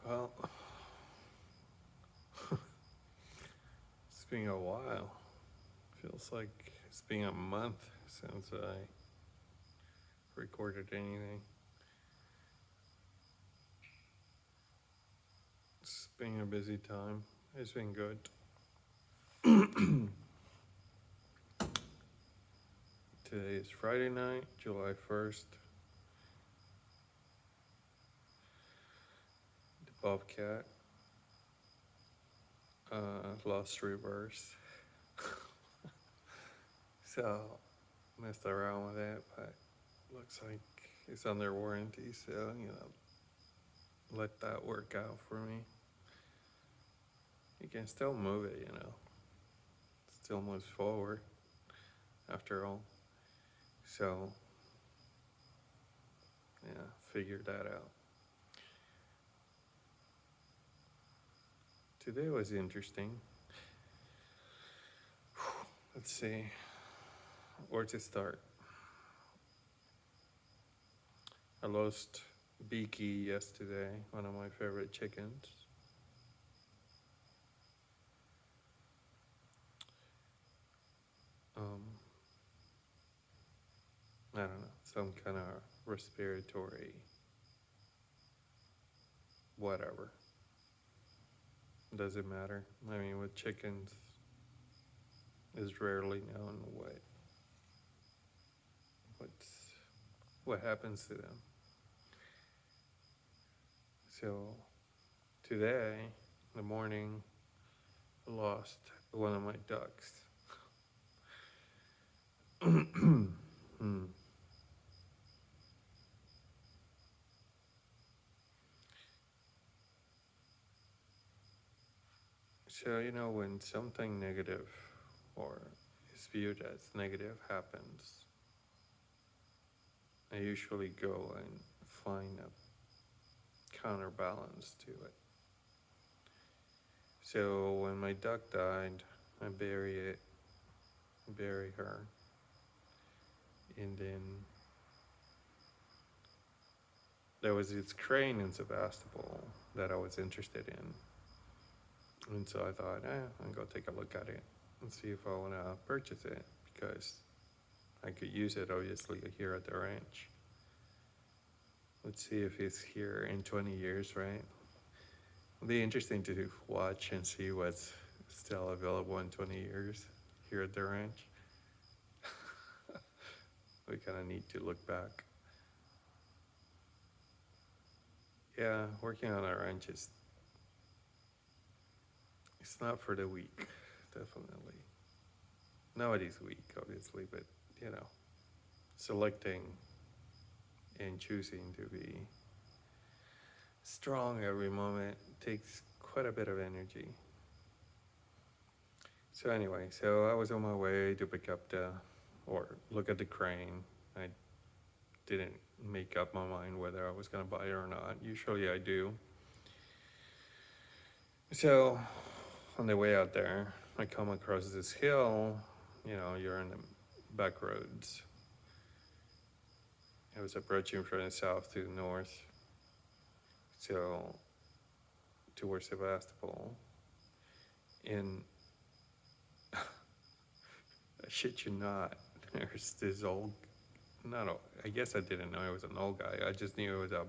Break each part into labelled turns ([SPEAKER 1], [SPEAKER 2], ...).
[SPEAKER 1] Well, it's been a while. Feels like it's been a month since I recorded anything. It's been a busy time. It's been good. Today is Friday night, July 1st. The Bobcat lost reverse. So, messed around with it, but looks like it's under warranty, so, let that work out for me. You can still move it. Still moves forward after all. So, yeah, figure that out. Today was interesting. Let's see where to start. I lost Beaky yesterday, one of my favorite chickens. Um, I don't know, some kind of respiratory whatever. Doesn't matter. I mean, with chickens, it's rarely known what's what happens to them. So today, in the morning, I lost one of my ducks. Hmm. So, when something negative or is viewed as negative happens, I usually go and find a counterbalance to it. So when my duck died, I bury her, and then there was this crane in Sebastopol that I was interested in, and so I thought, I'll go take a look at it and see if I want to purchase it because I could use it obviously here at the ranch. Let's see if it's here in 20 years, right? It'll be interesting to watch and see what's still available in 20 years here at the ranch. We kind of need to look back. Yeah, working on a ranch it's not for the weak, definitely. Nobody's weak, obviously, but you know, selecting and choosing to be strong every moment takes quite a bit of energy. So anyway, so I was on my way to pick up or look at the crane. I didn't make up my mind whether I was gonna buy it or not. Usually I do. So on the way out there, I come across this hill. You're in the back roads. I was approaching from the south to the north, so towards Sebastopol. And I shit you not, there's this old, not old, I guess I didn't know he was an old guy. I just knew he was a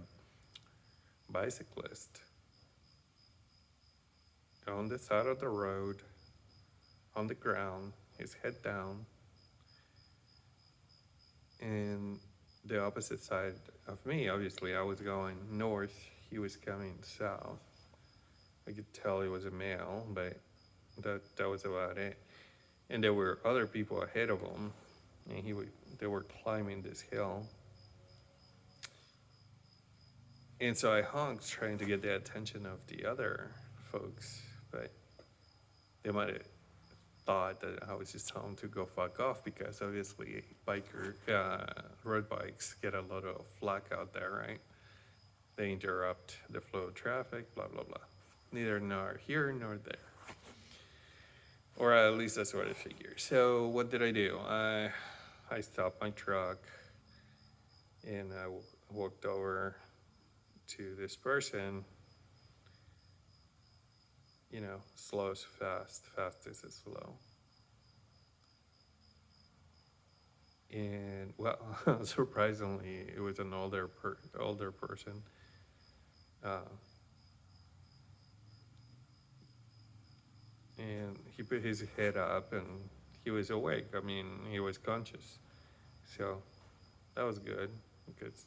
[SPEAKER 1] bicyclist on the side of the road, on the ground, his head down, and the opposite side of me. Obviously, I was going north, he was coming south. I could tell he was a male, but that was about it. And there were other people ahead of him, and they were climbing this hill. And so I honked, trying to get the attention of the other folks, but they might have thought that I was just telling them to go fuck off because obviously road bikes get a lot of flack out there, right? They interrupt the flow of traffic, blah blah blah. Neither nor here nor there, or at least that's what I figured. So what did I do? I stopped my truck and I walked over to this person slow is fast, fast is slow. And well, surprisingly, it was an older person. Uh, and he put his head up and he was awake. I mean, he was conscious. So that was good because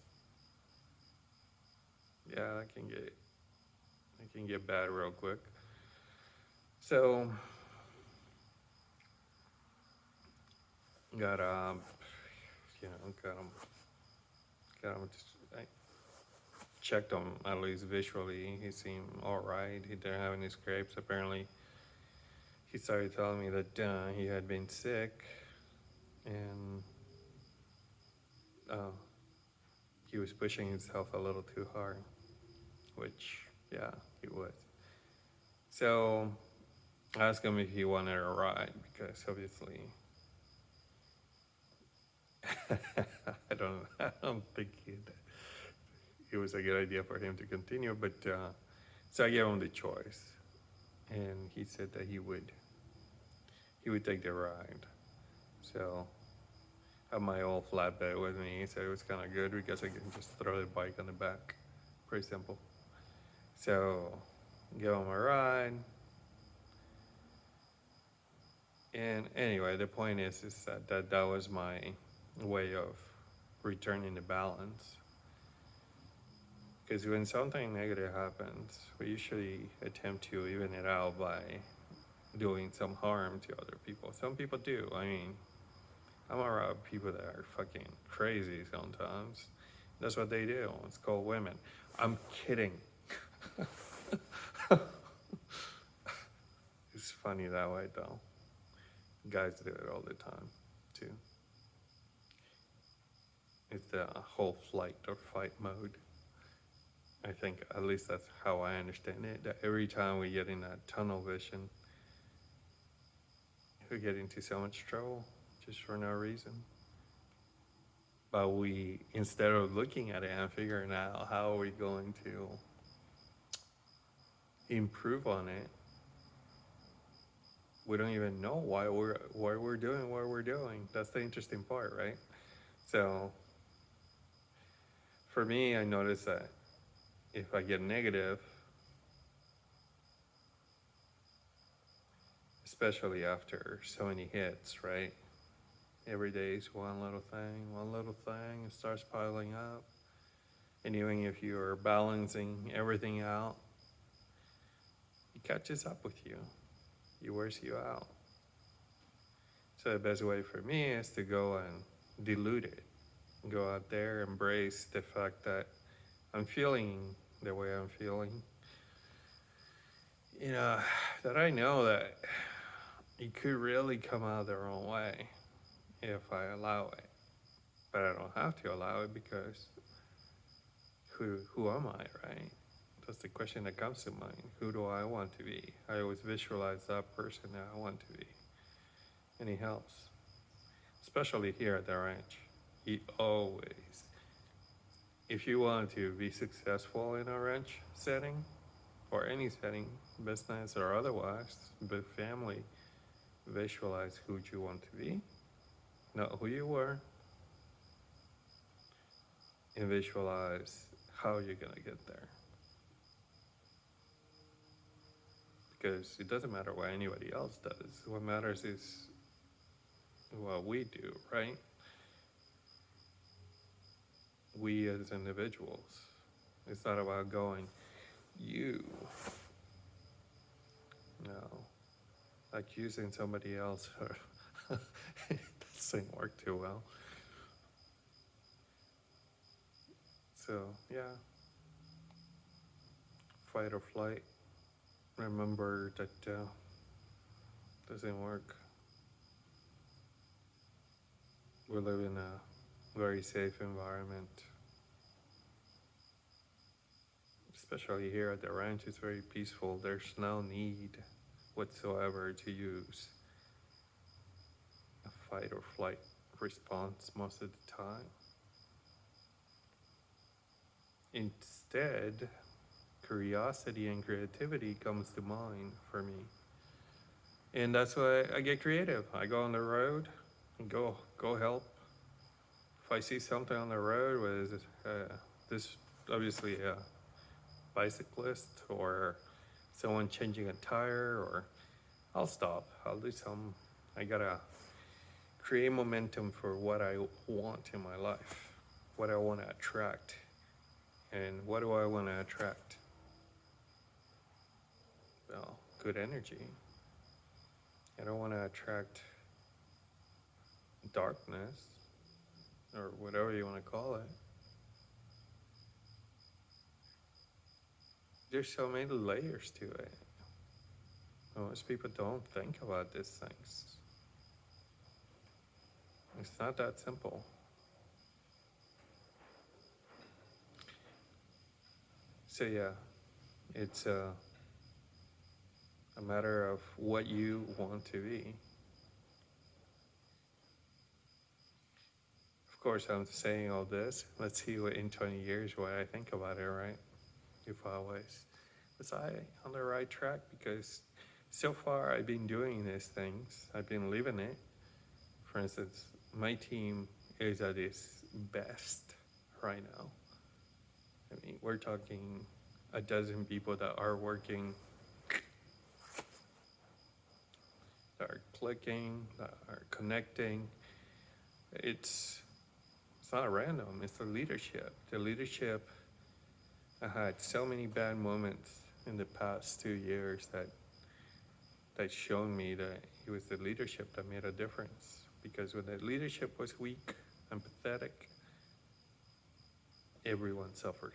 [SPEAKER 1] yeah, I can get bad real quick. So got I checked him at least visually. He seemed all right. He didn't have any scrapes. Apparently, he started telling me that he had been sick and uh, he was pushing himself a little too hard, which yeah, he was. So I asked him if he wanted a ride because obviously I don't think it was a good idea for him to continue. But so I gave him the choice, and he said that he would take the ride. So I have my old flatbed with me, so it was kind of good because I can just throw the bike on the back. Pretty simple. So give him a ride. And anyway, the point is that was my way of returning the balance. Because when something negative happens, we usually attempt to even it out by doing some harm to other people. Some people do. I mean, I'm around people that are fucking crazy sometimes. That's what they do. It's called women. I'm kidding. It's funny that way though. Guys do it all the time too. It's the whole flight or fight mode. I think at least that's how I understand it. That every time we get in that tunnel vision, we get into so much trouble just for no reason. But we, instead of looking at it and figuring out how are we going to improve on it, we don't even know why we're doing what we're doing. That's the interesting part, right? So for me, I notice that if I get negative, especially after so many hits, right? Every day is one little thing, it starts piling up. And even if you're balancing everything out, it catches up with you. It wears you out. So the best way for me is to go and dilute it. Go out there, embrace the fact that I'm feeling the way I'm feeling. You know, that I know that it could really come out the wrong way if I allow it. But I don't have to allow it because who am I, right? That's the question that comes to mind. Who do I want to be? I always visualize that person that I want to be. And he helps. Especially here at the ranch. He always, if you want to be successful in a ranch setting, or any setting, business or otherwise, but family, visualize who you want to be, not who you were, and visualize how you're gonna get there. Because it doesn't matter what anybody else does. What matters is what we do, right? We as individuals. It's not about going, you. No. Accusing somebody else it doesn't work too well. So, yeah. Fight or flight. Remember that doesn't work. We live in a very safe environment. Especially here at the ranch, it's very peaceful. There's no need whatsoever to use a fight or flight response most of the time. Instead, curiosity and creativity comes to mind for me. And that's why I get creative. I go on the road and go help. If I see something on the road with this, obviously a bicyclist or someone changing a tire, or I'll stop. I'll do some. I gotta create momentum for what I want in my life, what I want to attract. And what do I want to attract? Well, good energy. I don't want to attract darkness or whatever you want to call it. There's so many layers to it. Most people don't think about these things. It's not that simple. So yeah, it's a matter of what you want to be. Of course, I'm saying all this. Let's see what in 20 years what I think about it, right? If was I on the right track? Because so far I've been doing these things. I've been living it. For instance, my team is at its best right now. I mean, we're talking a dozen people that are working, that are clicking, that are connecting. It's not random. It's the leadership. The leadership. I had so many bad moments in the past 2 years that shown me that it was the leadership that made a difference. Because when the leadership was weak and pathetic, everyone suffered.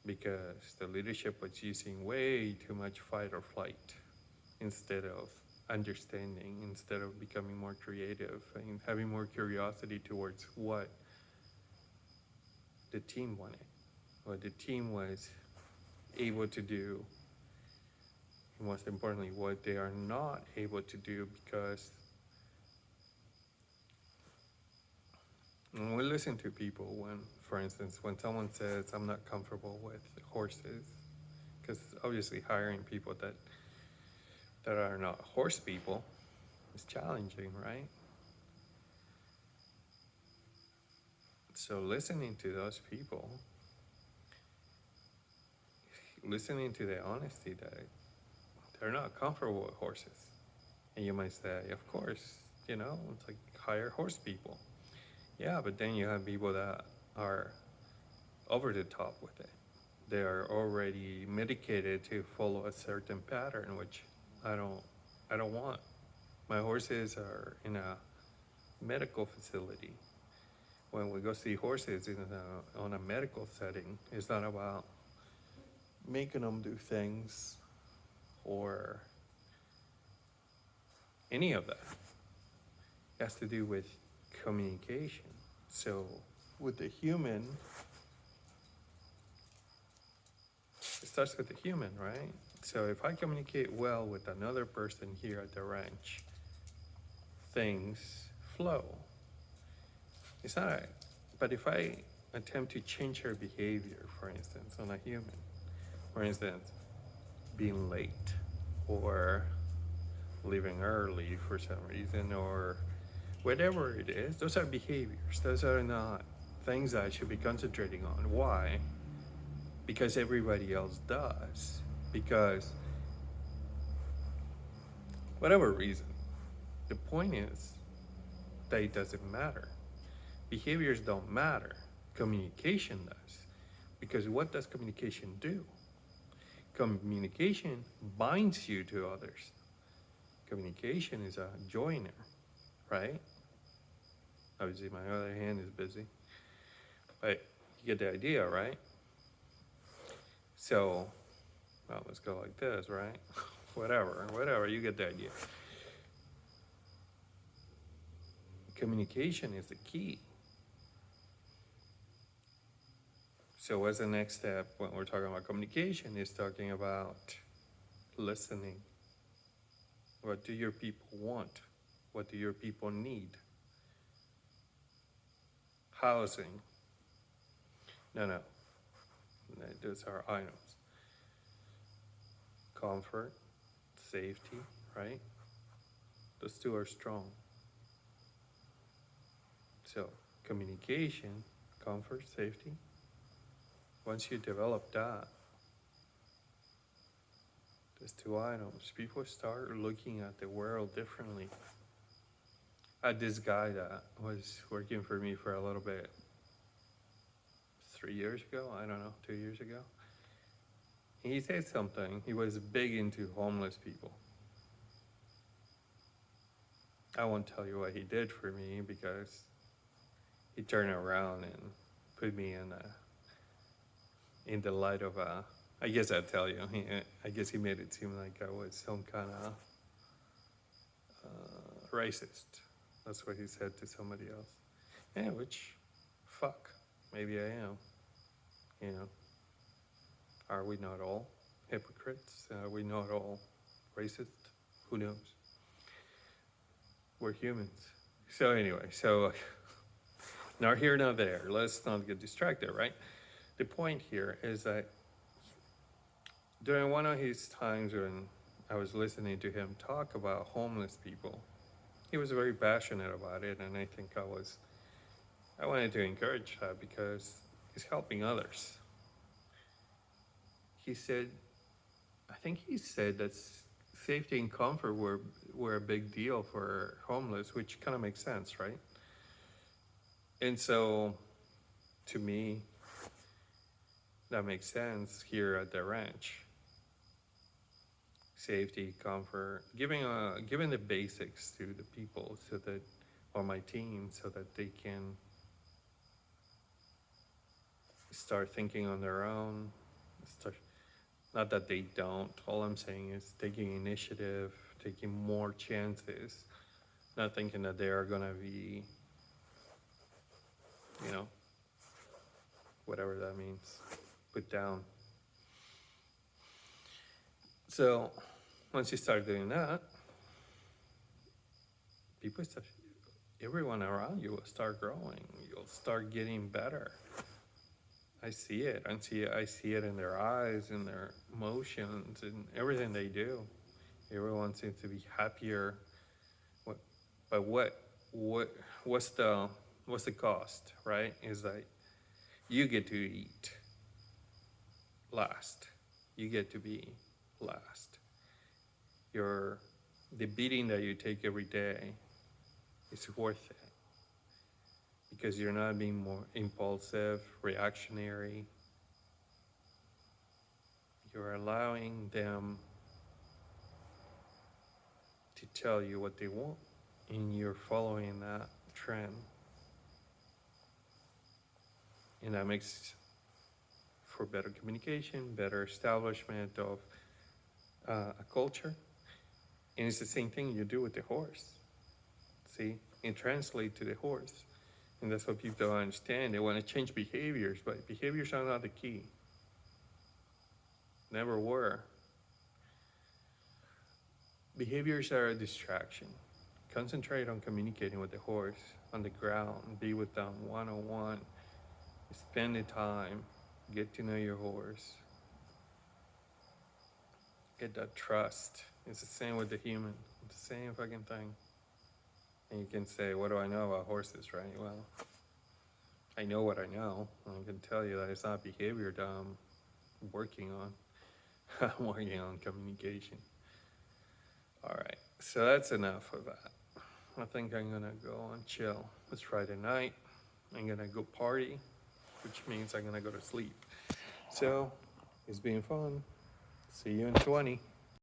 [SPEAKER 1] Because the leadership was using way too much fight or flight instead of understanding, instead of becoming more creative and having more curiosity towards what the team wanted, what the team was able to do, and most importantly, what they are not able to do. Because when we listen to people, when, for instance, when someone says, I'm not comfortable with horses, because obviously hiring people that are not horse people is challenging, right? So listening to those people, listening to the honesty that they're not comfortable with horses. And you might say, of course, it's like hire horse people. Yeah, but then you have people that are over the top with it. They are already medicated to follow a certain pattern, which I don't want. My horses are in a medical facility. When we go see horses on a medical setting, it's not about making them do things or any of that. It has to do with communication. So with the human, it starts with the human, right? So if I communicate well with another person here at the ranch, things flow. It's not, but if I attempt to change her behavior, for instance, on a human, for instance, being late or leaving early for some reason or whatever it is, those are behaviors. Those are not things that I should be concentrating on. Why? Because everybody else does. Because whatever reason, the point is that it doesn't matter. Behaviors don't matter. Communication does. Because what does communication do? Communication binds you to others. Communication is a joiner, right? Obviously, my other hand is busy. But you get the idea, right? So, well, let's go like this, right? whatever, you get the idea. Communication is the key. So what's the next step when we're talking about communication? Is talking about listening. What do your people want? What do your people need? Housing. No. Those are items. Comfort, safety, right? Those two are strong. So communication, comfort, safety. Once you develop that, those two items, people start looking at the world differently. I had this guy that was working for me for a little bit 3 years ago, I don't know, 2 years ago. He said something. He was big into homeless people. I won't tell you what he did for me because he turned around and put me in the light of a. I guess I'd tell you. I guess he made it seem like I was some kind of racist. That's what he said to somebody else. Yeah, which, fuck, maybe I am. You know, are we not all hypocrites? Are we not all racist? Who knows? We're humans. So anyway, not here, not there. Let's not get distracted, right? The point here is that during one of his times when I was listening to him talk about homeless people, he was very passionate about it, and I think I wanted to encourage that because he's helping others. He said, I think he said that safety and comfort were a big deal for homeless, which kind of makes sense, right? And so, to me, that makes sense here at the ranch. Safety, comfort, giving the basics to the people so that on my team so that they can start thinking on their own. Not that they don't. All I'm saying is taking initiative, taking more chances, not thinking that they are gonna be, you know, whatever that means, put down. So once you start doing that, everyone around you will start growing. You'll start getting better. I see it. I see it in their eyes, in their emotions, in everything they do. Everyone seems to be happier. But what's the cost, right? Is that you get to eat last. You get to be last. The beating that you take every day is worth it because you're not being more impulsive, reactionary. You're allowing them to tell you what they want, and you're following that trend. And that makes for better communication, better establishment of a culture. And it's the same thing you do with the horse. See, it translates to the horse. And that's what people don't understand. They want to change behaviors, but behaviors are not the key. Never were. Behaviors are a distraction. Concentrate on communicating with the horse on the ground, be with them one-on-one, spend the time, get to know your horse, get that trust. It's the same with the human, it's the same fucking thing. And you can say, what do I know about horses, right? Well, I know what I know. I can tell you that it's not behavior that I'm working on. I'm working on communication. All right, so that's enough of that. I think I'm gonna go and chill. It's Friday night. I'm gonna go party, which means I'm gonna go to sleep. So, it's been fun. See you in 20.